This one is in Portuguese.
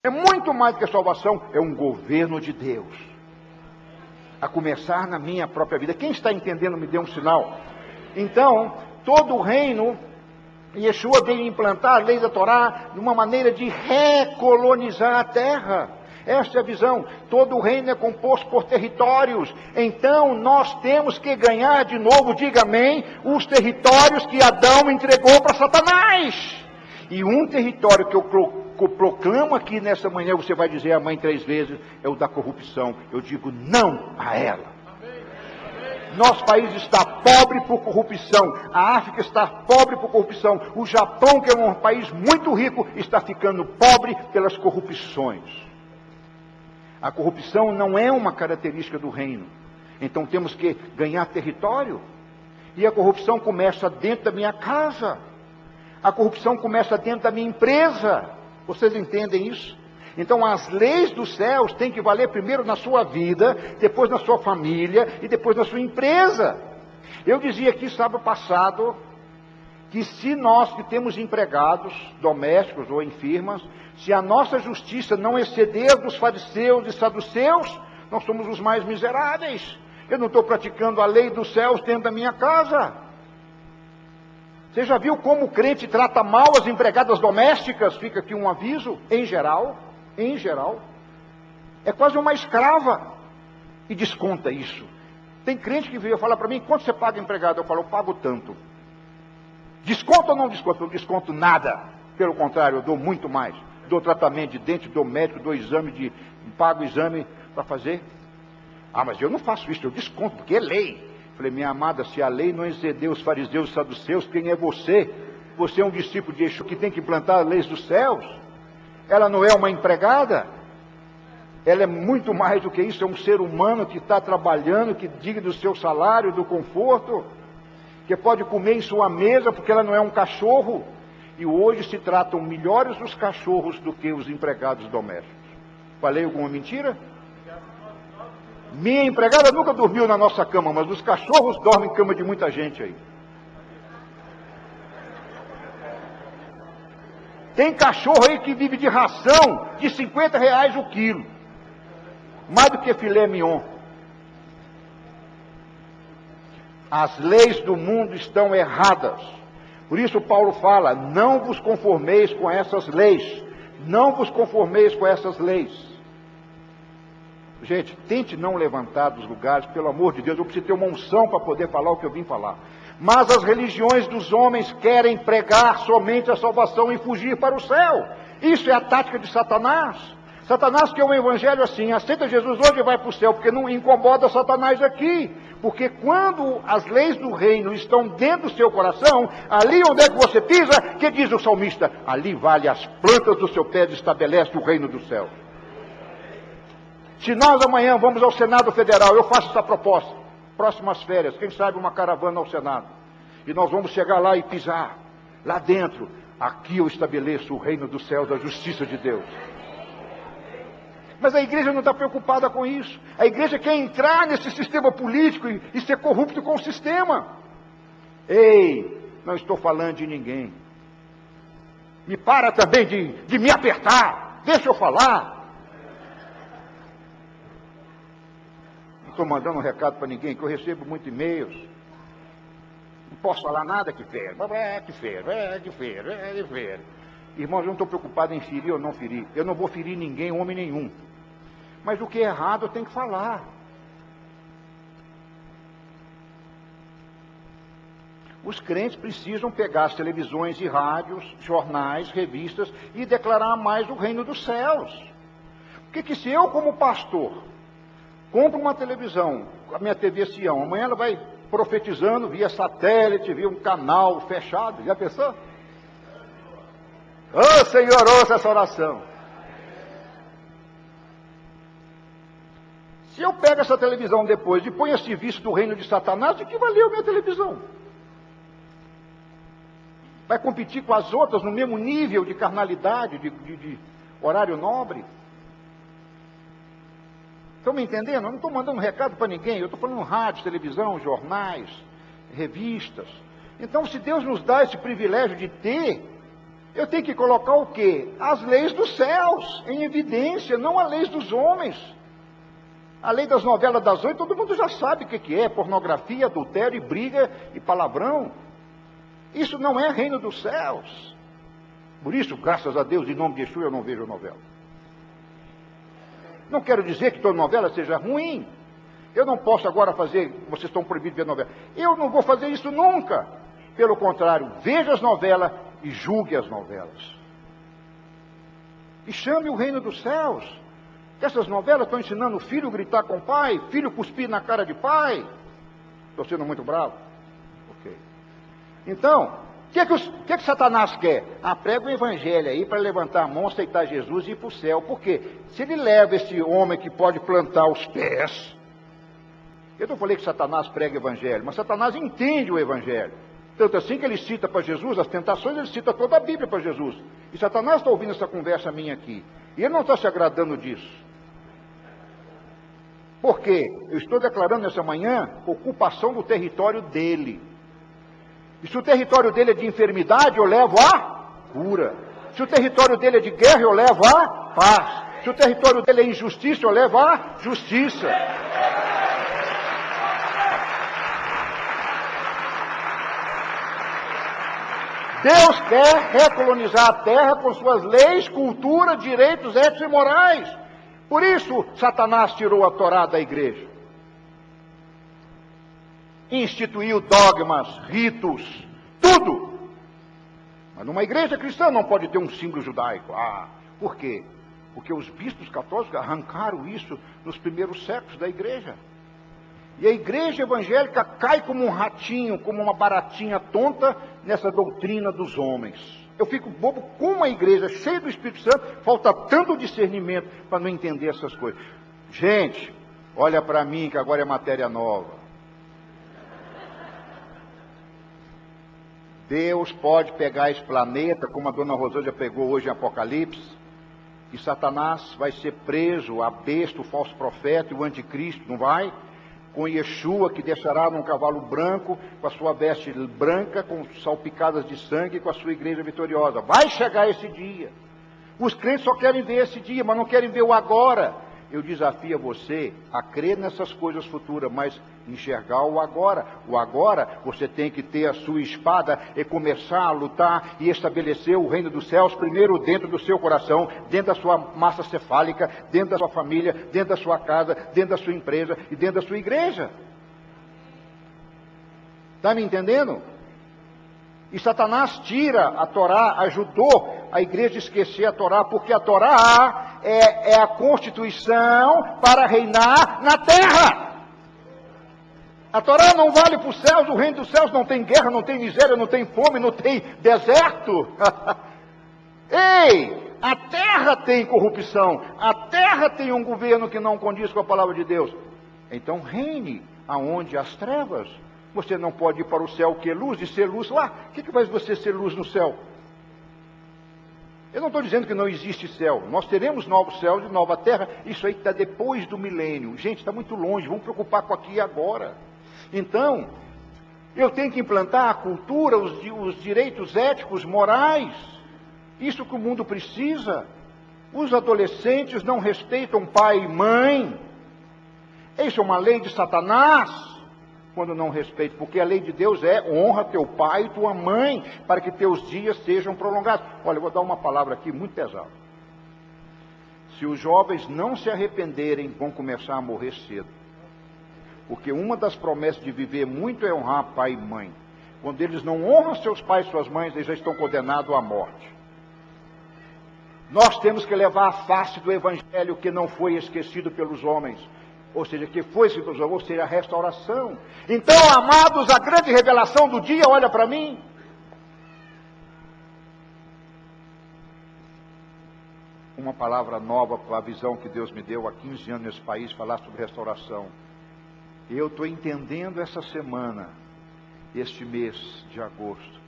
É muito mais do que a salvação, é um governo de Deus. A começar na minha própria vida. Quem está entendendo, me dê um sinal. Então, todo o reino, Yeshua veio implantar a lei da Torá de uma maneira de recolonizar a terra. Esta é a visão. Todo o reino é composto por territórios. Então, nós temos que ganhar de novo, diga amém, os territórios que Adão entregou para Satanás. E um território que eu proclamo aqui nessa manhã, você vai dizer amém 3 vezes, é o da corrupção. Eu digo não a ela. Nosso país está pobre por corrupção. A África está pobre por corrupção. O Japão, que é um país muito rico, está ficando pobre pelas corrupções. A corrupção não é uma característica do reino. Então temos que ganhar território. E a corrupção começa dentro da minha casa. A corrupção começa dentro da minha empresa. Vocês entendem isso? Então as leis dos céus têm que valer primeiro na sua vida, depois na sua família e depois na sua empresa. Eu dizia aqui sábado passado que se nós que temos empregados domésticos ou em firmas, se a nossa justiça não exceder dos fariseus e saduceus, nós somos os mais miseráveis. Eu não estou praticando a lei dos céus dentro da minha casa. Você já viu como o crente trata mal as empregadas domésticas? Fica aqui um aviso, em geral, é quase uma escrava, e desconta isso. Tem crente que veio falar para mim, quanto você paga empregado? Eu falo, eu pago tanto. Desconta ou não desconta? Eu não desconto nada, pelo contrário, eu dou muito mais. Dou tratamento de dente, dou médico, dou exame, pago o exame para fazer. Ah, mas eu não faço isso, eu desconto, porque é lei. Falei, minha amada, se a lei não excedeu os fariseus e saduceus, quem é você? Você é um discípulo de Yeshua que tem que implantar as leis dos céus? Ela não é uma empregada? Ela é muito mais do que isso, é um ser humano que está trabalhando, que diga do seu salário, do conforto, que pode comer em sua mesa, porque ela não é um cachorro. E hoje se tratam melhores os cachorros do que os empregados domésticos. Falei alguma mentira? Minha empregada nunca dormiu na nossa cama, mas os cachorros dormem em cama de muita gente aí. Tem cachorro aí que vive de ração de R$50 o quilo. Mais do que filé mignon. As leis do mundo estão erradas. Por isso Paulo fala, não vos conformeis com essas leis. Não vos conformeis com essas leis. Gente, tente não levantar dos lugares, pelo amor de Deus, eu preciso ter uma unção para poder falar o que eu vim falar. Mas as religiões dos homens querem pregar somente a salvação e fugir para o céu. Isso é a tática de Satanás. Satanás quer um evangelho assim, aceita Jesus hoje e vai para o céu, porque não incomoda Satanás aqui. Porque quando as leis do reino estão dentro do seu coração, ali onde é que você pisa, que diz o salmista? Ali vale as plantas do seu pé e estabelece o reino do céu. Se nós amanhã vamos ao Senado Federal, eu faço essa proposta, próximas férias, quem sabe uma caravana ao Senado, e nós vamos chegar lá e pisar, lá dentro, aqui eu estabeleço o reino dos céus, a justiça de Deus. Mas a igreja não está preocupada com isso, a igreja quer entrar nesse sistema político e ser corrupto com o sistema. Ei, não estou falando de ninguém, me para também de me apertar, deixa eu falar. Não estou mandando um recado para ninguém, que eu recebo muitos e-mails. Não posso falar nada, que feio. Que feio. Irmãos, eu não estou preocupado em ferir ou não ferir. Eu não vou ferir ninguém, homem nenhum. Mas o que é errado eu tenho que falar. Os crentes precisam pegar as televisões e rádios, jornais, revistas e declarar mais o reino dos céus. Porque se eu, como pastor, compro uma televisão, a minha TV Sião, amanhã ela vai profetizando via satélite, via um canal fechado, já pensou? Ô Senhor, ouça essa oração. Se eu pego essa televisão depois e ponho a serviço do reino de Satanás, de que valeu a minha televisão? Vai competir com as outras no mesmo nível de carnalidade, de horário nobre? Estão me entendendo? Eu não estou mandando um recado para ninguém, eu estou falando rádio, televisão, jornais, revistas. Então, se Deus nos dá esse privilégio de ter, Eu tenho que colocar o quê? As leis dos céus em evidência, não as leis dos homens. A lei das novelas das 8, todo mundo já sabe o que é: pornografia, adultério, e briga e palavrão. Isso não é reino dos céus. Por isso, graças a Deus, em nome de Yeshua, eu não vejo novela. Não quero dizer que toda novela seja ruim. Eu não posso agora fazer, vocês estão proibidos de ver novela. Eu não vou fazer isso nunca. Pelo contrário, veja as novelas e julgue as novelas. E chame o reino dos céus. Essas novelas estão ensinando o filho a gritar com o pai, filho cuspir na cara de pai. Estou sendo muito bravo? Ok. Então, o que Satanás quer? Prega o evangelho aí para levantar a mão, aceitar Jesus e ir para o céu. Por quê? Se ele leva esse homem que pode plantar os pés... Eu não falei que Satanás prega o evangelho, mas Satanás entende o evangelho. Tanto assim que ele cita para Jesus as tentações, ele cita toda a Bíblia para Jesus. E Satanás está ouvindo essa conversa minha aqui. E ele não está se agradando disso. Por quê? Eu estou declarando nessa manhã ocupação do território dele. E se o território dele é de enfermidade, eu levo a cura. Se o território dele é de guerra, eu levo a paz. Se o território dele é injustiça, eu levo a justiça. Deus quer recolonizar a terra com suas leis, cultura, direitos, éticos e morais. Por isso, Satanás tirou a Torá da igreja. Instituiu dogmas, ritos, tudo. Mas numa igreja cristã não pode ter um símbolo judaico. Por quê? Porque os bispos católicos arrancaram isso nos primeiros séculos da igreja. E a igreja evangélica cai como um ratinho, como uma baratinha tonta nessa doutrina dos homens. Eu fico bobo com uma igreja cheia do Espírito Santo, falta tanto discernimento para não entender essas coisas. Gente, olha para mim que agora é matéria nova. Deus pode pegar esse planeta, como a dona Rosângela pegou hoje em Apocalipse, e Satanás vai ser preso, a besta, o falso profeta e o anticristo, não vai? Com Yeshua, que descerá num cavalo branco, com a sua veste branca, com salpicadas de sangue, com a sua igreja vitoriosa. Vai chegar esse dia. Os crentes só querem ver esse dia, mas não querem ver o agora. Eu desafio a você a crer nessas coisas futuras, mas enxergar o agora. O agora, você tem que ter a sua espada e começar a lutar e estabelecer o reino dos céus primeiro dentro do seu coração, dentro da sua massa cefálica, dentro da sua família, dentro da sua casa, dentro da sua empresa e dentro da sua igreja. Está me entendendo? E Satanás tira a Torá, ajudou a igreja a esquecer a Torá, porque a Torá é a constituição para reinar na terra. A Torá não vale para os céus, o reino dos céus não tem guerra, não tem miséria, não tem fome, não tem deserto. Ei, a terra tem corrupção, a terra tem um governo que não condiz com a palavra de Deus. Então reine aonde as trevas. Você não pode ir para o céu que é luz e ser luz lá. O que faz você ser luz no céu? Eu não estou dizendo que não existe céu. Nós teremos novos céus e nova terra. Isso aí está depois do milênio. Gente, está muito longe. Vamos preocupar com aqui e agora. Então, eu tenho que implantar a cultura, os direitos éticos, morais. Isso que o mundo precisa. Os adolescentes não respeitam pai e mãe. Isso é uma lei de Satanás. Quando não respeita, porque a lei de Deus é honra teu pai e tua mãe, para que teus dias sejam prolongados. Olha, eu vou dar uma palavra aqui muito pesada. Se os jovens não se arrependerem, vão começar a morrer cedo. Porque uma das promessas de viver muito é honrar pai e mãe. Quando eles não honram seus pais e suas mães, eles já estão condenados à morte. Nós temos que levar a face do evangelho que não foi esquecido pelos homens. Ou seja, que foi esquecido pelos homens, ou seja, a restauração. Então, amados, a grande revelação do dia, olha para mim. Uma palavra nova para a visão que Deus me deu há 15 anos nesse país, falar sobre restauração. Eu estou entendendo essa semana, este mês de agosto,